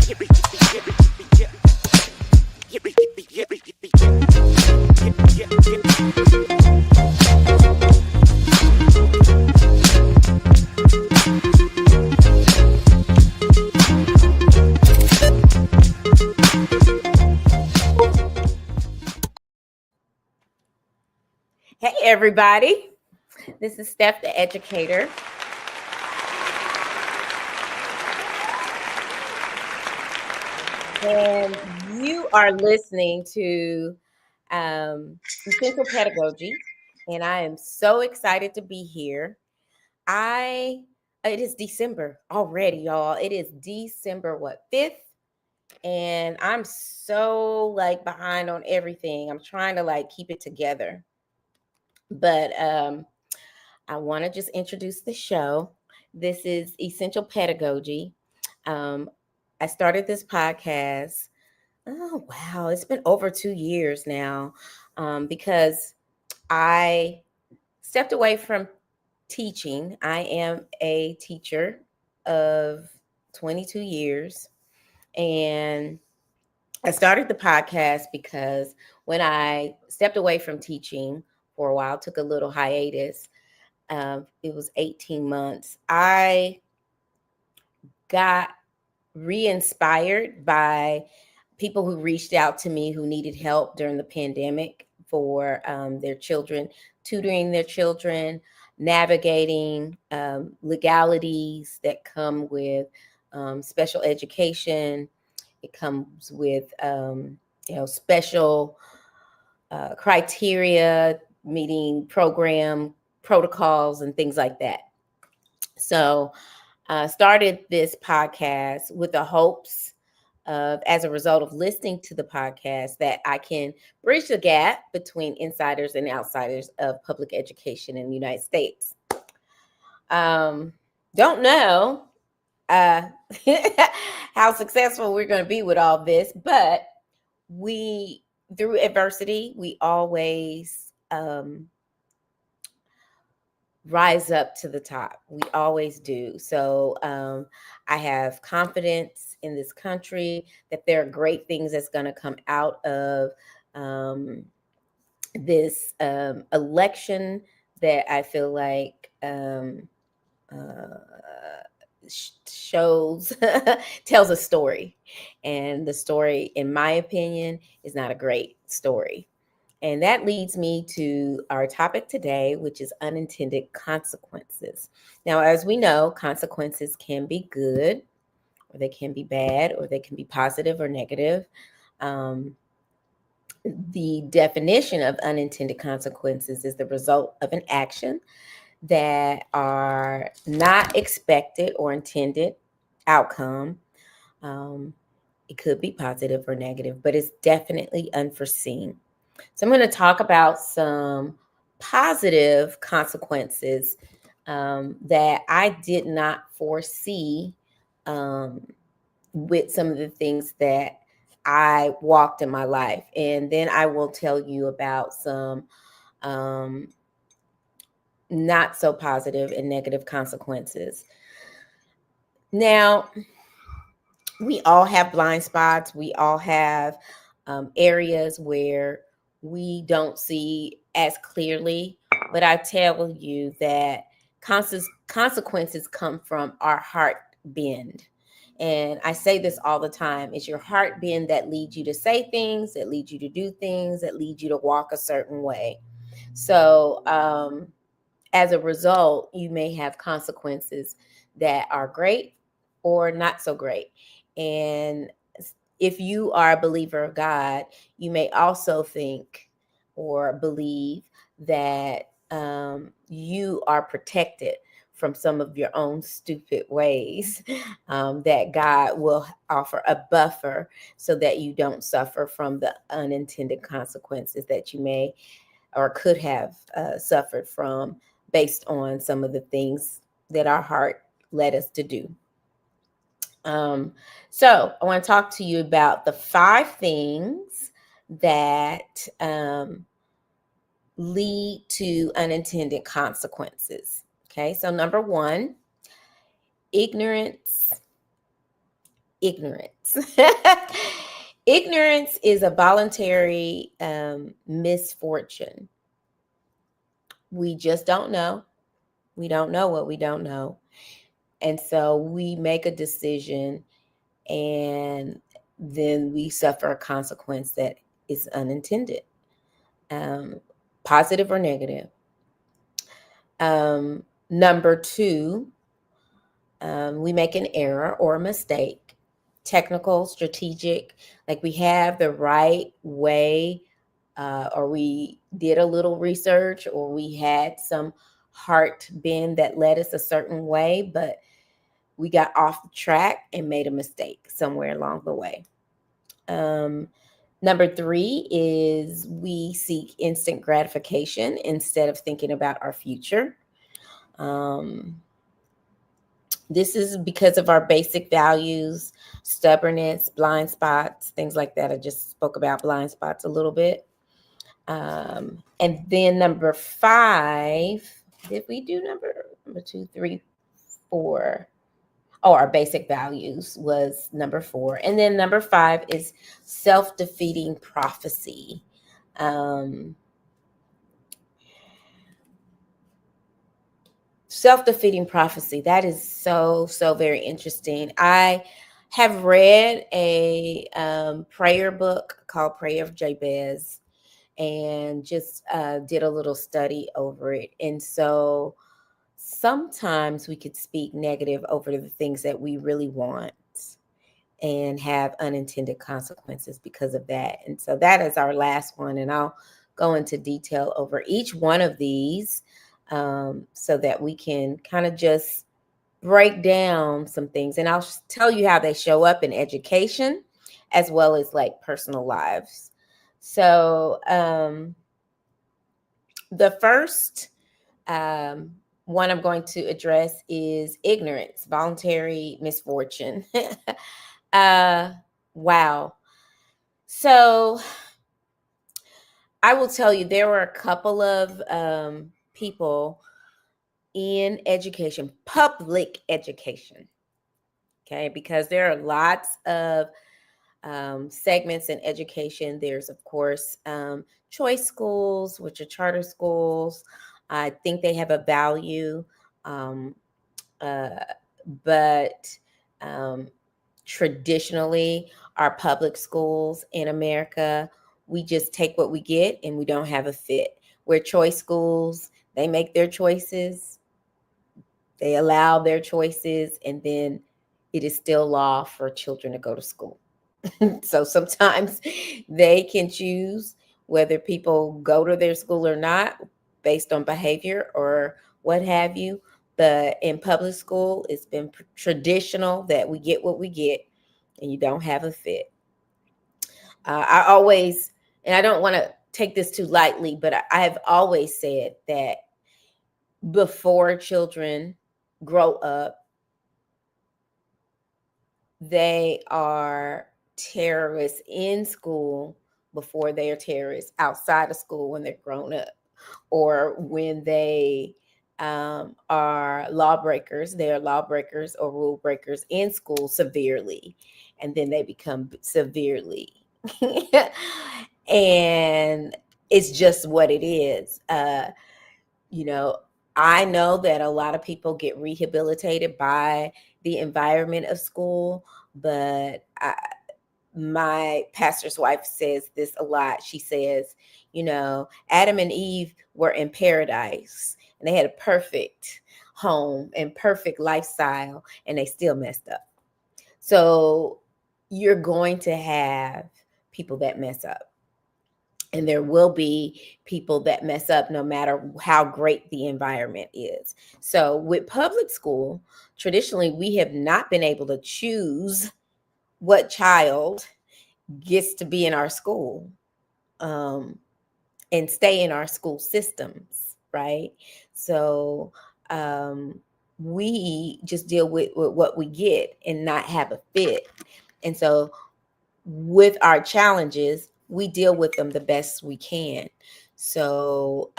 Hey, everybody. This is Steph, the educator. And you are listening to Essential Pedagogy. And I am so excited to be here. It is December already, y'all. It is December, 5th? And I'm so behind on everything. I'm trying to keep it together. But I want to just introduce the show. This is Essential Pedagogy. I started this podcast. Oh, wow. It's been over 2 years now because I stepped away from teaching. I am a teacher of 22 years. And I started the podcast because when I stepped away from teaching for a while, took a little hiatus, it was 18 months. I got re-inspired by people who reached out to me who needed help during the pandemic for their children, tutoring their children, navigating legalities that come with special education. It comes with special criteria, meeting program protocols and things like that. So started this podcast with the hopes of, as a result of listening to the podcast, that I can bridge the gap between insiders and outsiders of public education in the United States. Don't know how successful we're going to be with all this, but through adversity, we always rise up to the top. We always do. So I have confidence in this country that there are great things that's going to come out of this election that I feel like tells a story. And the story, in my opinion, is not a great story. And that leads me to our topic today, which is unintended consequences. Now, as we know, consequences can be good, or they can be bad, or they can be positive or negative. The definition of unintended consequences is the result of an action that are not expected or intended outcome. It could be positive or negative, but it's definitely unforeseen. So I'm going to talk about some positive consequences that I did not foresee with some of the things that I walked in my life. And then I will tell you about some not so positive and negative consequences. Now, we all have blind spots. We all have areas where we don't see as clearly, but I tell you that consequences come from our heart bend. And I say this all the time. It's your heart bend that leads you to say things, that leads you to do things, that leads you to walk a certain way. So as a result, you may have consequences that are great or not so great. And if you are a believer of God, you may also think or believe that you are protected from some of your own stupid ways, that God will offer a buffer so that you don't suffer from the unintended consequences that you may or could have suffered from based on some of the things that our heart led us to do. So I want to talk to you about the 5 things that lead to unintended consequences. Okay, so number 1, ignorance ignorance. Ignorance is a voluntary misfortune. We just don't know. We don't know what we don't know. And so we make a decision and then we suffer a consequence that is unintended, positive or negative. Number two, we make an error or a mistake, technical, strategic, like we have the right way, or we did a little research, or we had some heart bend that led us a certain way, but we got off the track and made a mistake somewhere along the way. Number three is we seek instant gratification instead of thinking about our future. This is because of our basic values, stubbornness, blind spots, things like that. I just spoke about blind spots a little bit. And then number five, did we do number 2, 3, 4? Oh, our basic values was number 4. And then number 5 is self-defeating prophecy. Self-defeating prophecy. That is so very interesting. I have read a prayer book called Prayer of Jabez and just did a little study over it. And so sometimes we could speak negative over the things that we really want and have unintended consequences because of that. And so that is our last one. And I'll go into detail over each one of these so that we can kind of just break down some things. And I'll tell you how they show up in education as well as like personal lives. So the first one I'm going to address is ignorance, voluntary misfortune. Wow. So I will tell you, there were a couple of people in education, public education, okay, because there are lots of segments in education. There's, of course, choice schools, which are charter schools. I think they have a value, but traditionally, our public schools in America, we just take what we get and we don't have a fit. Where choice schools, they make their choices, they allow their choices, and then it is still law for children to go to school. So sometimes they can choose whether people go to their school or not based on behavior or what have you. But in public school, it's been traditional that we get what we get and you don't have a fit. I always, and I don't want to take this too lightly, but I have always said that before children grow up, they are terrorists in school before they are terrorists outside of school when they're grown up, or when they are lawbreakers. They are lawbreakers or rule breakers in school severely, and then they become severely. And it's just what it is. I know that a lot of people get rehabilitated by the environment of school, but my pastor's wife says this a lot. She says, Adam and Eve were in paradise and they had a perfect home and perfect lifestyle, and they still messed up. So you're going to have people that mess up. And there will be people that mess up no matter how great the environment is. So with public school, traditionally, we have not been able to choose what child gets to be in our school and stay in our school systems, right? So we just deal with what we get and not have a fit. And so with our challenges, we deal with them the best we can. So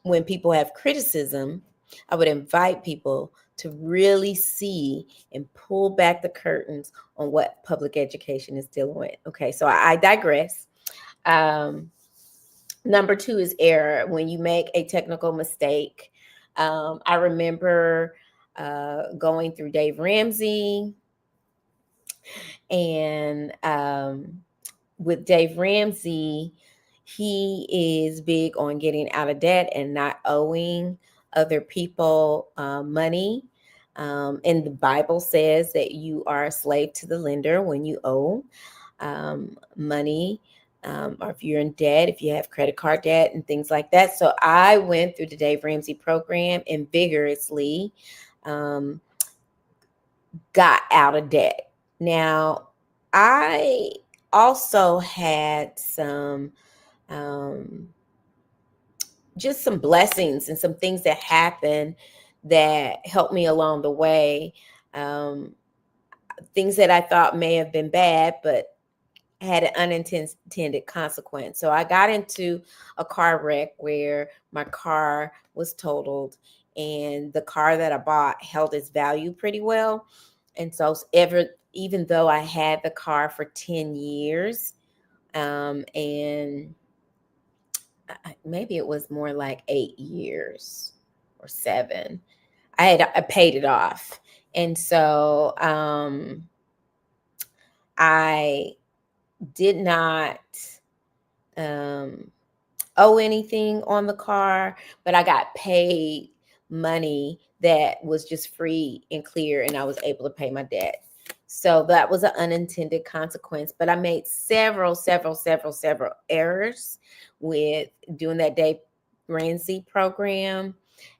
when people have criticism, I would invite people to really see and pull back the curtains on what public education is dealing with. Okay, so I digress. Number 2 is error. When you make a technical mistake, I remember going through Dave Ramsey, and with Dave Ramsey, he is big on getting out of debt and not owing other people money. And the Bible says that you are a slave to the lender when you owe money, or if you're in debt, if you have credit card debt and things like that. So I went through the Dave Ramsey program and vigorously got out of debt. Now, I also had some just some blessings and some things that happened that helped me along the way. Things that I thought may have been bad, but had an unintended consequence. So I got into a car wreck where my car was totaled, and the car that I bought held its value pretty well. And so even though I had the car for 10 years, and maybe it was more like 8 years or 7, I paid it off. And so I did not owe anything on the car, but I got paid money that was just free and clear, and I was able to pay my debt. So that was an unintended consequence, but I made several errors with doing that Dave Ramsey program.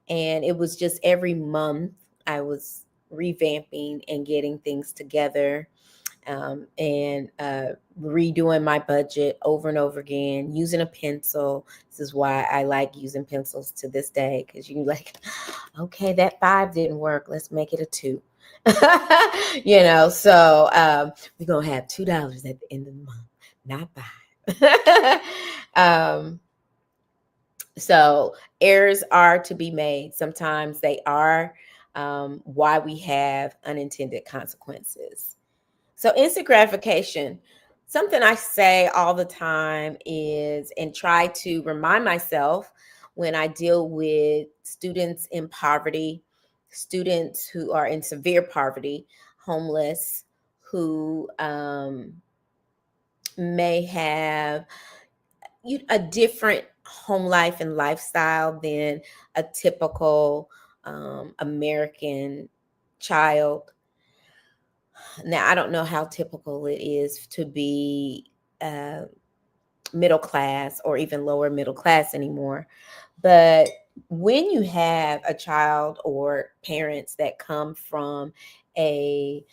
And it was just every month I was revamping and getting things together, and redoing my budget over and over again, using a pencil. This is why I like using pencils to this day, because you like, okay, that 5 didn't work. Let's make it a 2. So we're going to have $2 at the end of the month, not 5. So errors are to be made. Sometimes they are why we have unintended consequences. So instant gratification, something I say all the time is, and try to remind myself when I deal with students in poverty, students who are in severe poverty, homeless, who may have a different home life and lifestyle than a typical American child. Now, I don't know how typical it is to be middle class or even lower middle class anymore. But when you have a child or parents that come from a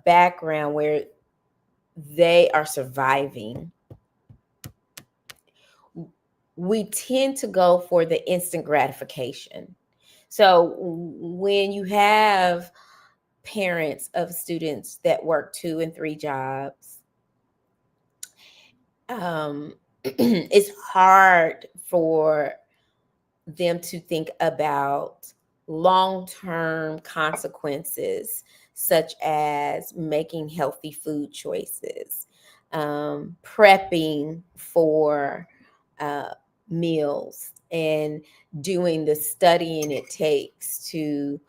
background where they are surviving, we tend to go for the instant gratification. So when you have parents of students that work 2 and 3 jobs, it's hard for them to think about long-term consequences, such as making healthy food choices, prepping for meals, and doing the studying it takes to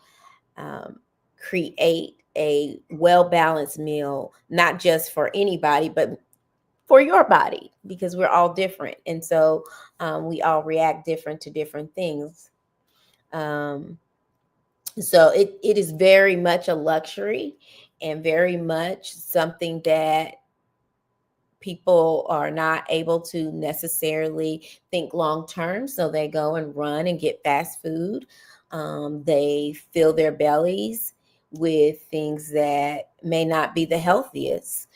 create a well-balanced meal, not just for anybody, but for your body, because we're all different. And so we all react different to different things. So it is very much a luxury, and very much something that people are not able to necessarily think long term. So they go and run and get fast food. They fill their bellies with things that may not be the healthiest,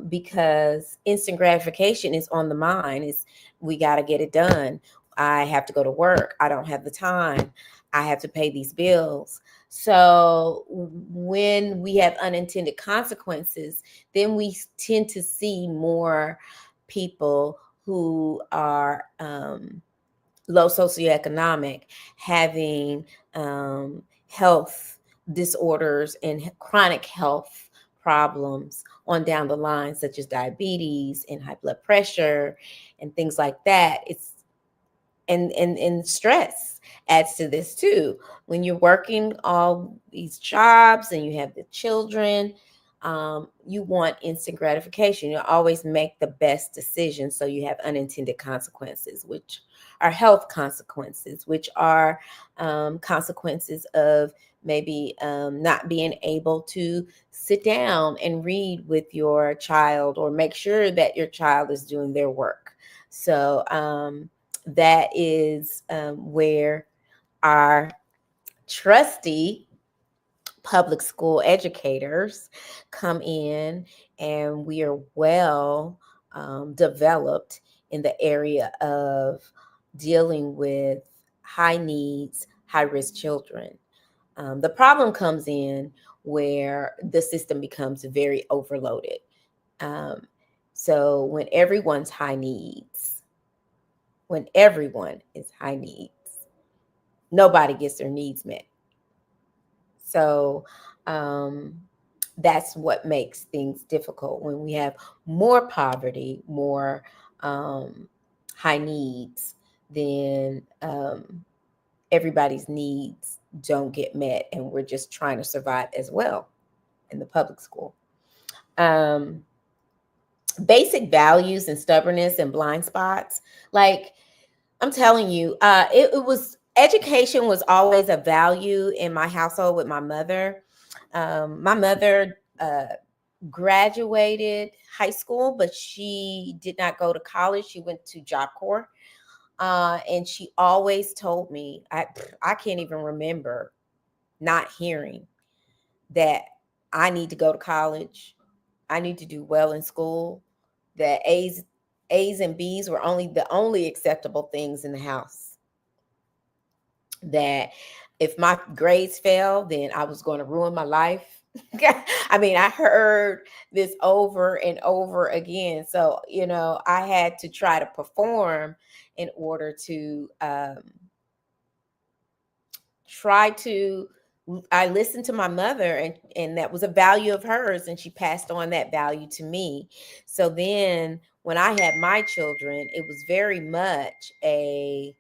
because instant gratification is on the mind. We got to get it done. I have to go to work. I don't have the time. I have to pay these bills. So when we have unintended consequences, then we tend to see more people who are low socioeconomic, having health disorders and chronic health problems on down the line, such as diabetes and high blood pressure and things like that. It's and stress adds to this too. When you're working all these jobs and you have the children, you want instant gratification. You always make the best decision, so you have unintended consequences, which are health consequences, which are consequences of maybe not being able to sit down and read with your child or make sure that your child is doing their work. So that is where our trusty public school educators come in, and we are well developed in the area of dealing with high needs, high risk children. The problem comes in where the system becomes very overloaded. So when everyone's high needs, when everyone is high needs, nobody gets their needs met. So that's what makes things difficult when we have more poverty, more high needs, then everybody's needs don't get met, and we're just trying to survive as well in the public school. Basic values and stubbornness and blind spots. Like, I'm telling you, it was education was always a value in my household with my mother. My mother graduated high school, but she did not go to college. She went to Job Corps. And she always told me, I can't even remember not hearing that I need to go to college. I need to do well in school. That A's and B's were the only acceptable things in the house. That if my grades fell, then I was going to ruin my life. I mean, I heard this over and over again. So, I had to try to perform in order to I listened to my mother, and that was a value of hers, and she passed on that value to me. So then when I had my children, it was very much a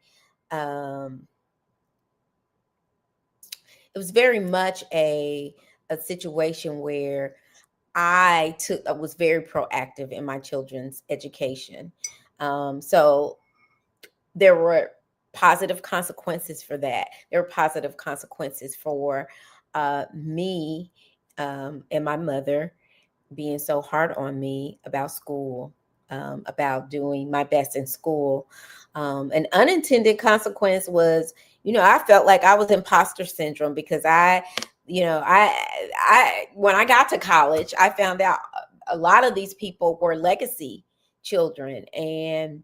situation where I was very proactive in my children's education. So there were positive consequences for that. There were positive consequences for me and my mother being so hard on me about school, about doing my best in school. An unintended consequence was, I felt like I was imposter syndrome because I when I got to college, I found out a lot of these people were legacy children and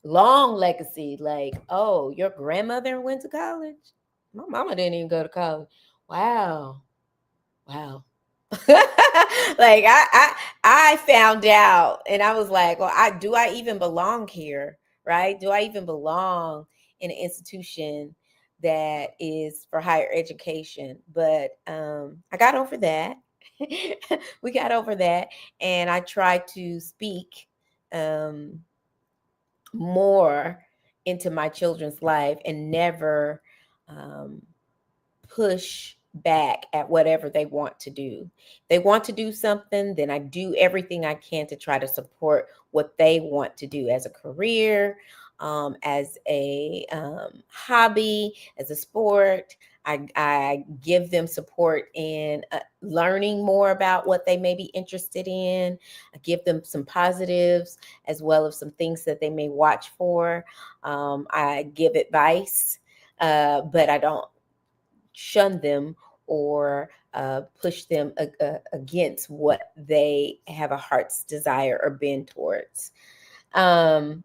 long legacy. Like, oh, your grandmother went to college? My mama didn't even go to college. Wow. Like I found out, and I was like, well, do I even belong here? Right? Do I even belong in an institution that is for higher education? But I got over that. We got over that, and I tried to speak more into my children's life and never push back at whatever they want to do. They want to do something, then I do everything I can to try to support what they want to do as a career, as a hobby, as a sport. I give them support in learning more about what they may be interested in. I give them some positives as well as some things that they may watch for. I give advice, but I don't shun them or push them against what they have a heart's desire or bend towards. And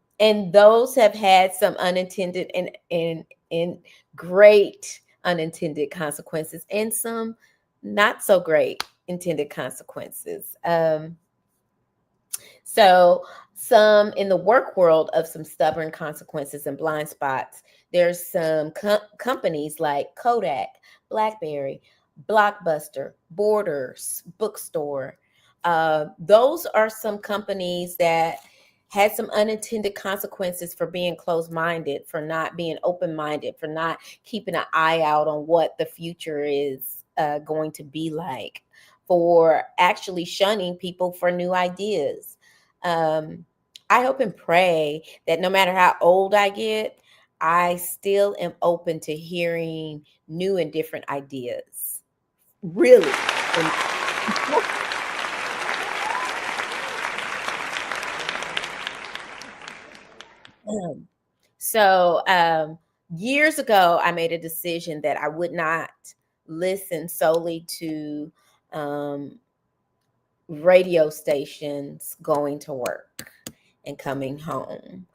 those have had some unintended and great unintended consequences, and some not so great intended consequences. So, some in the work world of some stubborn consequences and blind spots, there's some companies like Kodak, BlackBerry, Blockbuster, Borders, Bookstore. Those are some companies that had some unintended consequences for being closed-minded, for not being open-minded, for not keeping an eye out on what the future is going to be like, for actually shunning people for new ideas. um, I hope and pray that no matter how old I get, I still am open to hearing new and different ideas. Really. And so years ago, I made a decision that I would not listen solely to um, radio stations going to work and coming home.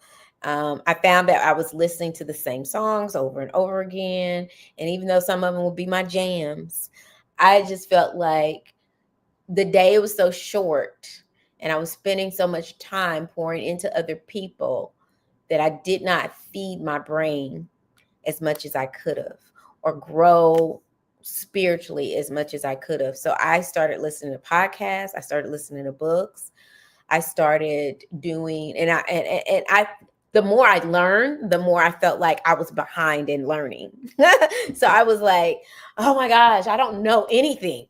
I found that I was listening to the same songs over and over again. And even though some of them would be my jams, I just felt like the day was so short and I was spending so much time pouring into other people that I did not feed my brain as much as I could have, or grow spiritually as much as I could have. So I started listening to podcasts, I started listening to books, I started doing, and I the more I learned, the more I felt like I was behind in learning. So I was like, oh my gosh, I don't know anything.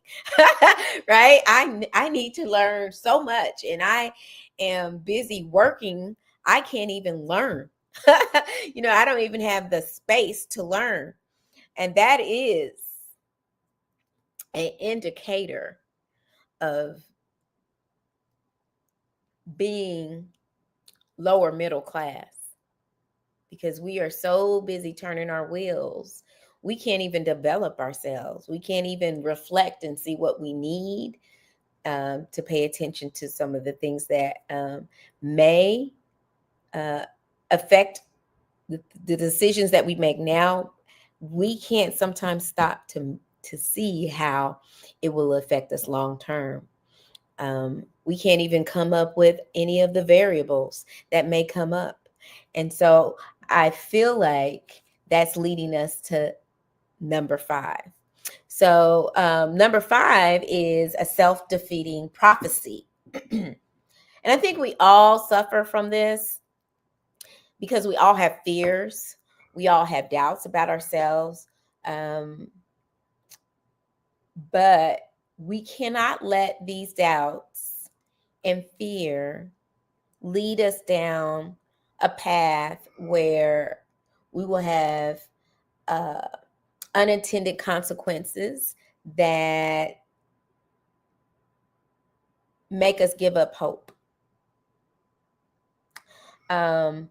Right? I need to learn so much, and I am busy working. I can't even learn. I don't even have the space to learn. And that is an indicator of being lower middle class, because we are so busy turning our wheels. We can't even develop ourselves. We can't even reflect and see what we need, to pay attention to some of the things that may uh, affect the decisions that we make now. We can't sometimes stop to see how it will affect us long term. We can't even come up with any of the variables that may come up. And so I feel like that's leading us to number 5. So, number 5 is a self defeating prophecy. And I think we all suffer from this because we all have fears, we all have doubts about ourselves. Um, but we cannot let these doubts and fear lead us down a path where we will have uh, unintended consequences that make us give up hope. Um,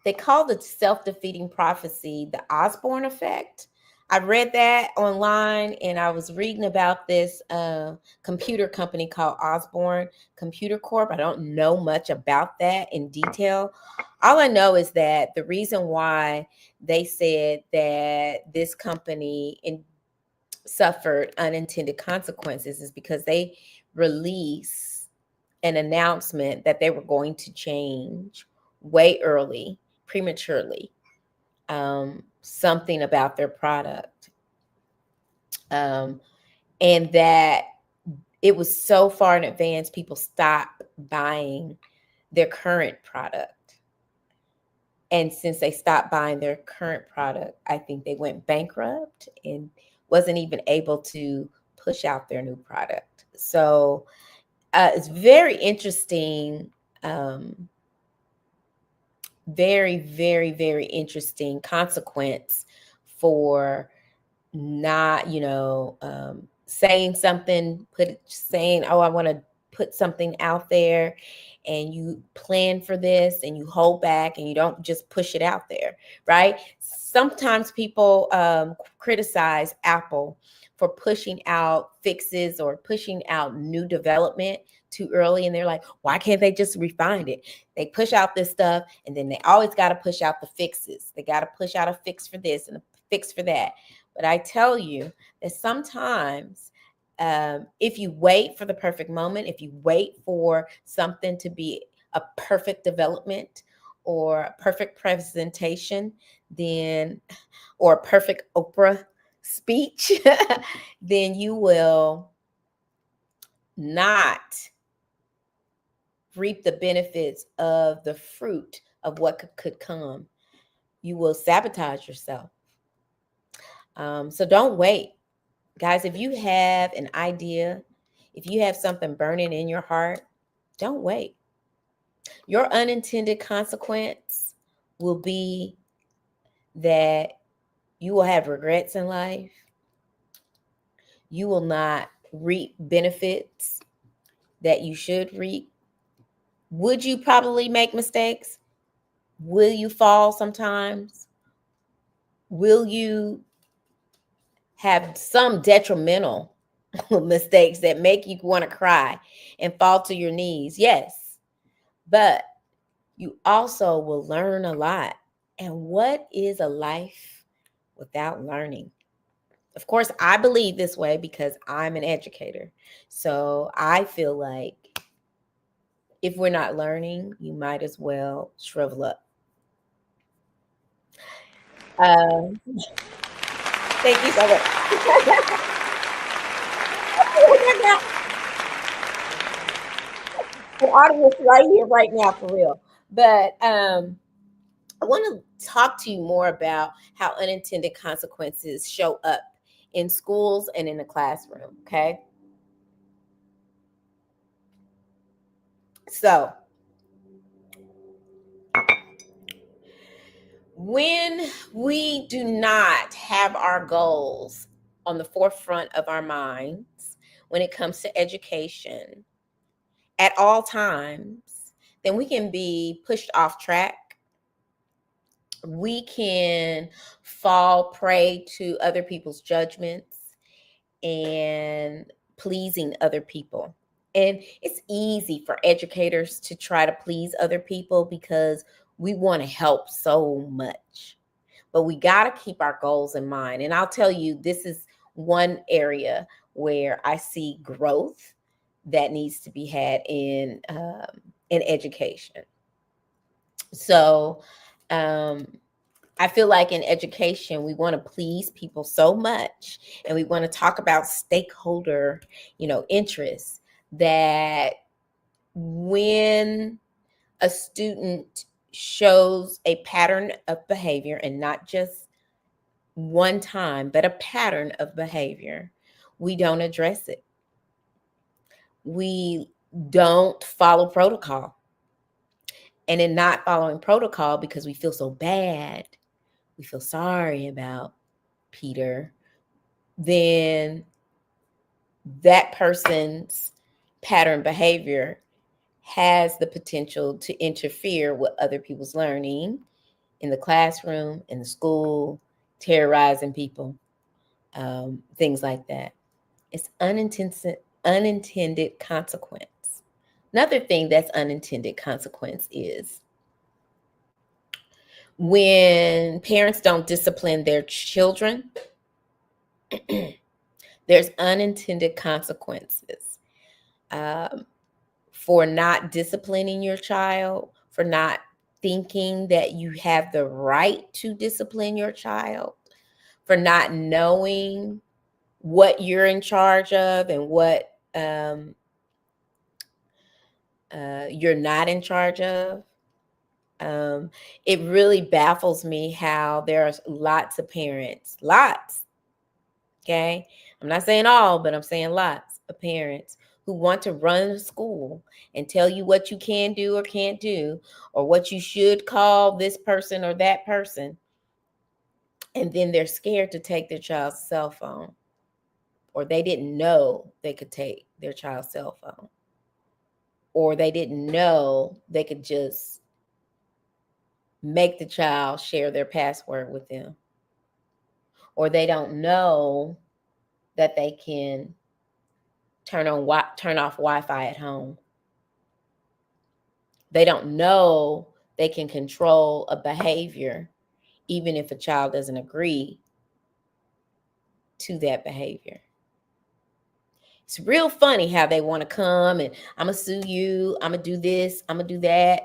they call the self-defeating prophecy the Osborne effect. I read that online, and I was reading about this computer company called Osborne Computer Corp. I don't know much about that in detail. All I know is that the reason why they said that this company suffered unintended consequences is because they released an announcement that they were going to change way early, prematurely, something about their product. And that it was so far in advance, people stopped buying their current product. And since they stopped buying their current product, I think they went bankrupt and wasn't even able to push out their new product. So it's very interesting. Very, very, very interesting consequence for not, saying something, saying, oh, I want to put something out there, and you plan for this and you hold back and you don't just push it out there, right? Sometimes people criticize Apple for pushing out fixes or pushing out new development too early, and they're like, why can't they just refine it? They push out this stuff, and then they always got to push out the fixes. They got to push out a fix for this and a fix for that. But I tell you that sometimes If you wait for the perfect moment, if you wait for something to be a perfect development or a perfect presentation, then, or a perfect Oprah speech, then you will not reap the benefits of the fruit of what could come. You will sabotage yourself. So don't wait. Guys, if you have an idea, if you have something burning in your heart, don't wait. Your unintended consequence will be that you will have regrets in life. You will not reap benefits that you should reap. Would you probably make mistakes? Will you fall sometimes? Will you have some detrimental mistakes that make you want to cry and fall to your knees? Yes. But you also will learn a lot. And what is a life without learning? Of course, I believe this way because I'm an educator. So I feel like if we're not learning, you might as well shrivel up. Thank you so much. The audience right here, right now, for real. But I want to talk to you more about how unintended consequences show up in schools and in the classroom. Okay. So when we do not have our goals on the forefront of our minds when it comes to education at all times, then we can be pushed off track. We can fall prey to other people's judgments and pleasing other people. And it's easy for educators to try to please other people because we want to help so much. But we got to keep our goals in mind. And I'll tell you, this is one area where I see growth that needs to be had in education. So I feel like in education, we want to please people so much, and we want to talk about stakeholder, interests, that when a student shows a pattern of behavior, and not just one time, but a pattern of behavior, we don't address it. We don't follow protocol. And in not following protocol, because we feel so bad, we feel sorry about Peter, then that person's pattern behavior has the potential to interfere with other people's learning in the classroom, in the school, terrorizing people, things like that. It's unintended consequence. Another thing that's unintended consequence is when parents don't discipline their children. There's unintended consequences for not disciplining your child, for not thinking that you have the right to discipline your child, for not knowing what you're in charge of and what you're not in charge of. It really baffles me how there are lots of parents, okay? I'm not saying all, but I'm saying lots of parents who want to run a school and tell you what you can do or can't do, or what you should call this person or that person. And then they're scared to take their child's cell phone, or they didn't know they could take their child's cell phone, or they didn't know they could just make the child share their password with them, or they don't know that they can turn off Wi-Fi at home. They don't know they can control a behavior even if a child doesn't agree to that behavior. It's real funny how they want to come and I'm going to sue you. I'm going to do this. I'm going to do that.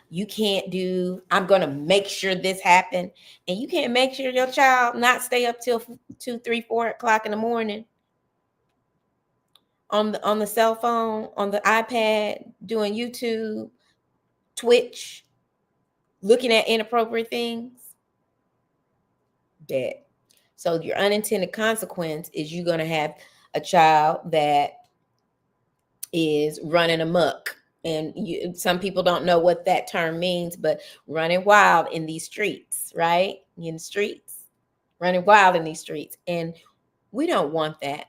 You can't do, I'm going to make sure this happen. And you can't make sure your child not stay up till 2, 3, 4 o'clock in the morning on the cell phone, on the iPad, doing YouTube, Twitch, looking at inappropriate things. Dead. So your unintended consequence is you're going to have a child that is running amok. And some people don't know what that term means, but running wild in these streets, right? In the streets, running wild in these streets. And we don't want that,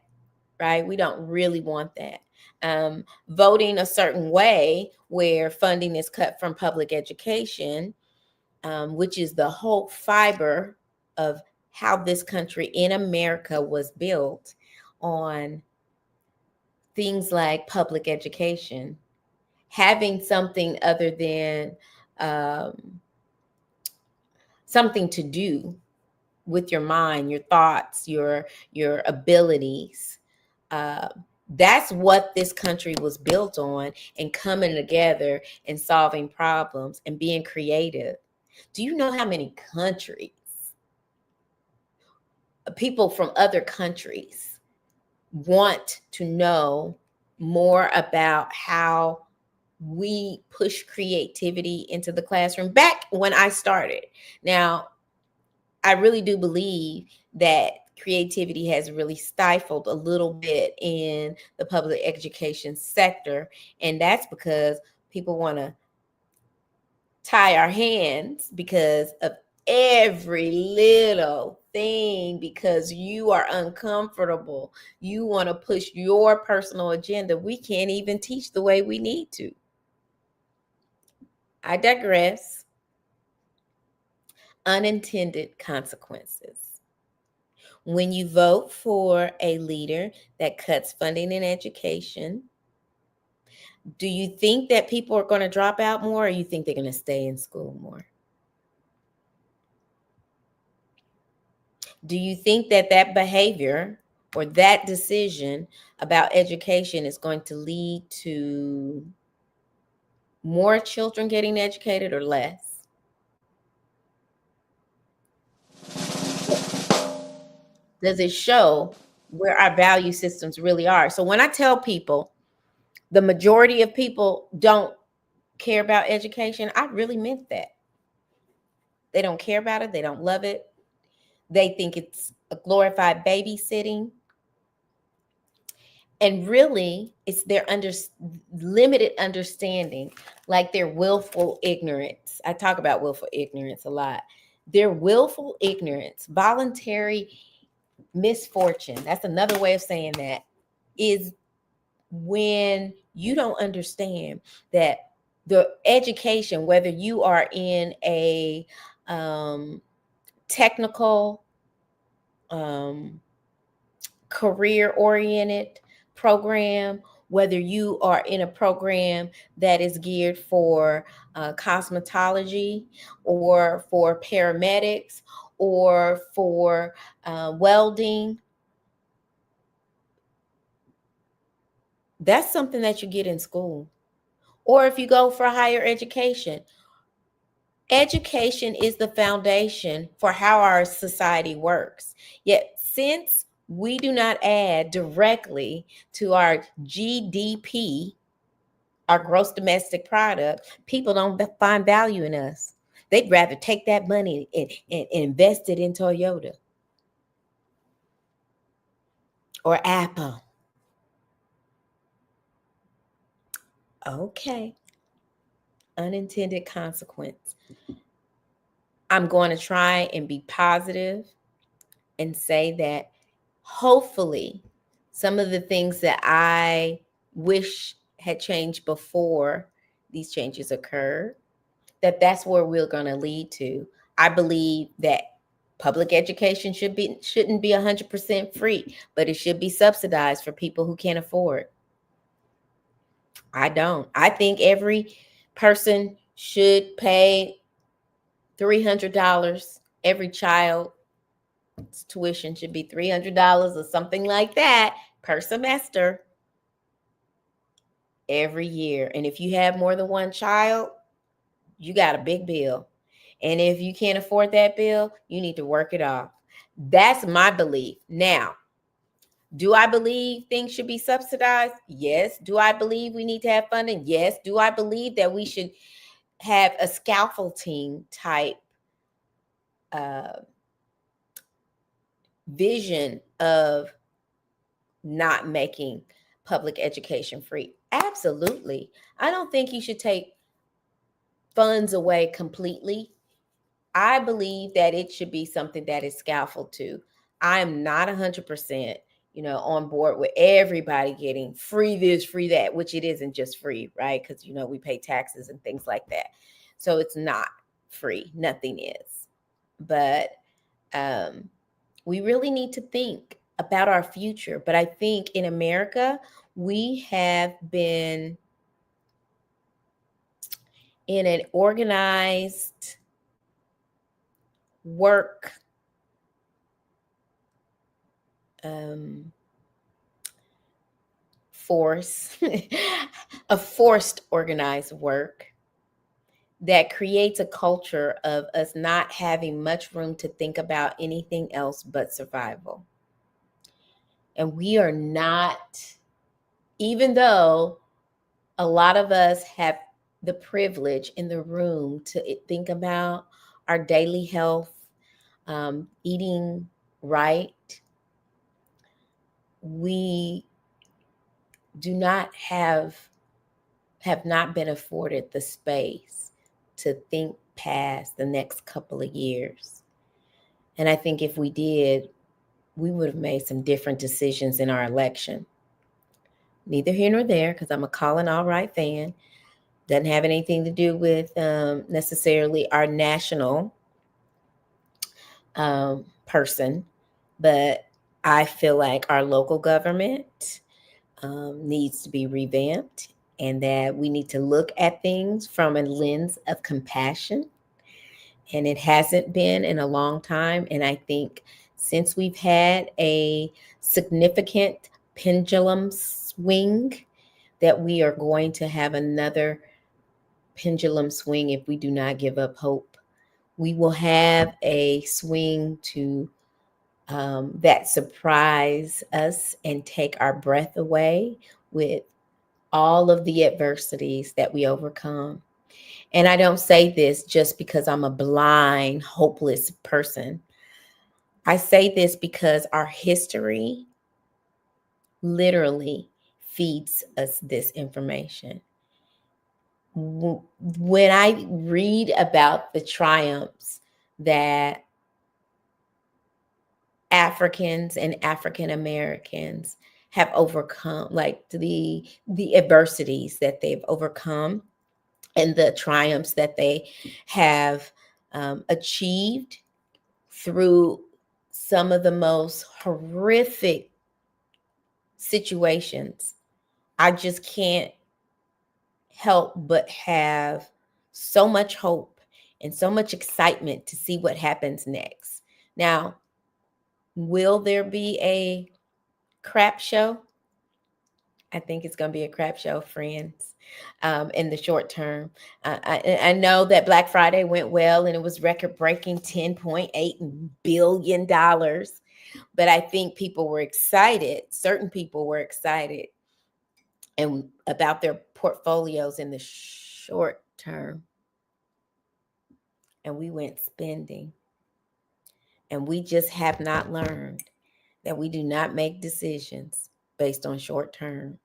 right? We don't really want that. Voting a certain way where funding is cut from public education, which is the whole fiber of how this country in America was built on things like public education, having something other than something to do with your mind, your thoughts, your abilities. That's what this country was built on, and coming together and solving problems and being creative. Do you know how many countries, people from other countries, want to know more about how we push creativity into the classroom? Back when I started, now, I really do believe that creativity has really stifled a little bit in the public education sector. And that's because people want to tie our hands because of every little thing, because you are uncomfortable. You want to push your personal agenda. We can't even teach the way we need to. I digress. Unintended consequences. When you vote for a leader that cuts funding in education, do you think that people are going to drop out more, or you think they're going to stay in school more? Do you think that that behavior or that decision about education is going to lead to more children getting educated or less? Does it show where our value systems really are? So when I tell people the majority of people don't care about education, I really meant that. They don't care about it. They don't love it. They think it's a glorified babysitting. And really, it's their limited understanding, like their willful ignorance. I talk about willful ignorance a lot. Their willful ignorance, voluntary misfortune, that's another way of saying that, is when you don't understand that the education, whether you are in a technical, career-oriented program, whether you are in a program that is geared for cosmetology or for paramedics or for welding, that's something that you get in school. Or if you go for higher education, education is the foundation for how our society works. Yet, since we do not add directly to our GDP, our gross domestic product, people don't find value in us. They'd rather take that money and invest it in Toyota or Apple. Okay. Unintended consequence. I'm going to try and be positive and say that hopefully some of the things that I wish had changed before these changes occurred, that's where we're going to lead to. I believe that public education shouldn't be 100% free, but it should be subsidized for people who can't afford. I don't. I think every person should pay $300. Every child's tuition should be $300 or something like that per semester. every year. And if you have more than one child, you got a big bill. And if you can't afford that bill, you need to work it off. That's my belief. Now, do I believe things should be subsidized? Yes. Do I believe we need to have funding? Yes. Do I believe that we should have a scaffolding type vision of not making public education free? Absolutely. I don't think you should take funds away completely. I believe that it should be something that is scaffolded to. I am not 100%, on board with everybody getting free this, free that, which it isn't just free, right? Because, we pay taxes and things like that. So it's not free. Nothing is. But we really need to think about our future. But I think in America, we have been in an organized work force, a forced organized work that creates a culture of us not having much room to think about anything else but survival. And we are not, even though a lot of us have the privilege in the room to think about our daily health, eating right, we do not have not been afforded the space to think past the next couple of years. And I think if we did, we would have made some different decisions in our election. Neither here nor there, because I'm a Colin Albright fan. Doesn't have anything to do with necessarily our national person, but I feel like our local government needs to be revamped, and that we need to look at things from a lens of compassion. And it hasn't been in a long time. And I think since we've had a significant pendulum swing, that we are going to have another pendulum swing if we do not give up hope. We will have a swing to that surprise us and take our breath away with all of the adversities that we overcome. And I don't say this just because I'm a blind, hopeless person. I say this because our history literally feeds us this information. When I read about the triumphs that Africans and African Americans have overcome, like the adversities that they've overcome and the triumphs that they have achieved through some of the most horrific situations, I just can't help but have so much hope and so much excitement to see what happens next. Now, will there be a crap show? I think it's going to be a crap show, friends, in the short term. I know that Black Friday went well and it was record-breaking $10.8 billion. But I think people were excited. Certain people were excited and about their portfolios in the short term. And we went spending. And we just have not learned that we do not make decisions based on short terms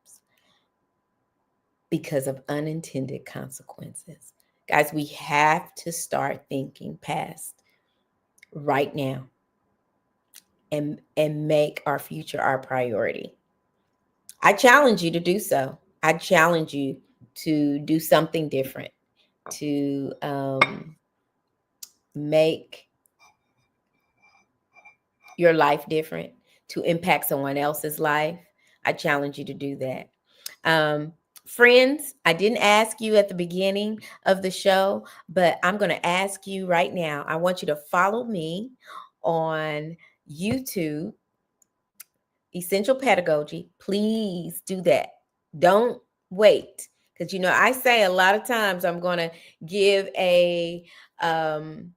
because of unintended consequences. Guys, we have to start thinking past right now and make our future our priority. I challenge you to do so. I challenge you to do something different, to make your life different, to impact someone else's life. I challenge you to do that. Friends, I didn't ask you at the beginning of the show, but I'm going to ask you right now. I want you to follow me on YouTube, Essential Pedagogy. Please do that. Don't wait, because I say a lot of times I'm going to give um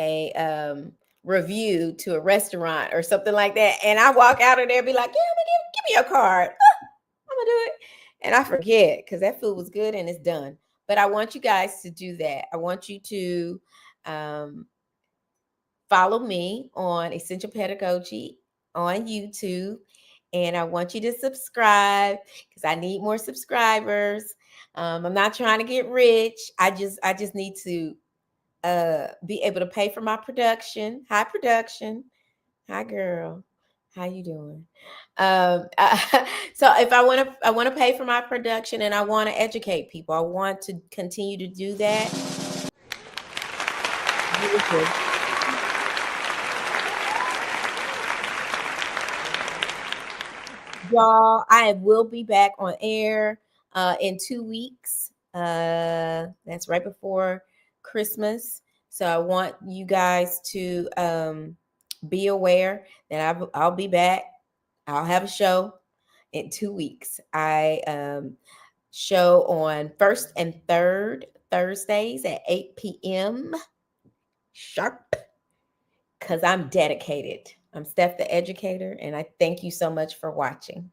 a review to a restaurant or something like that, and I walk out of there and be like, yeah, give me your card. I'm gonna do it, and I forget because that food was good and it's done. But I want you guys to do that. I want you to follow me on Essential Pedagogy on YouTube. And I want you to subscribe because I need more subscribers. I'm not trying to get rich. I just need to be able to pay for my production. Hi, production. Hi, girl. How you doing? So if I want to pay for my production and I want to educate people. I want to continue to do that. Y'all, I will be back on air in 2 weeks. That's right before Christmas. So I want you guys to be aware that I'll be back. I'll have a show in 2 weeks. I show on first and third Thursdays at 8 p.m. sharp because I'm dedicated. I'm Steph the Educator, and I thank you so much for watching.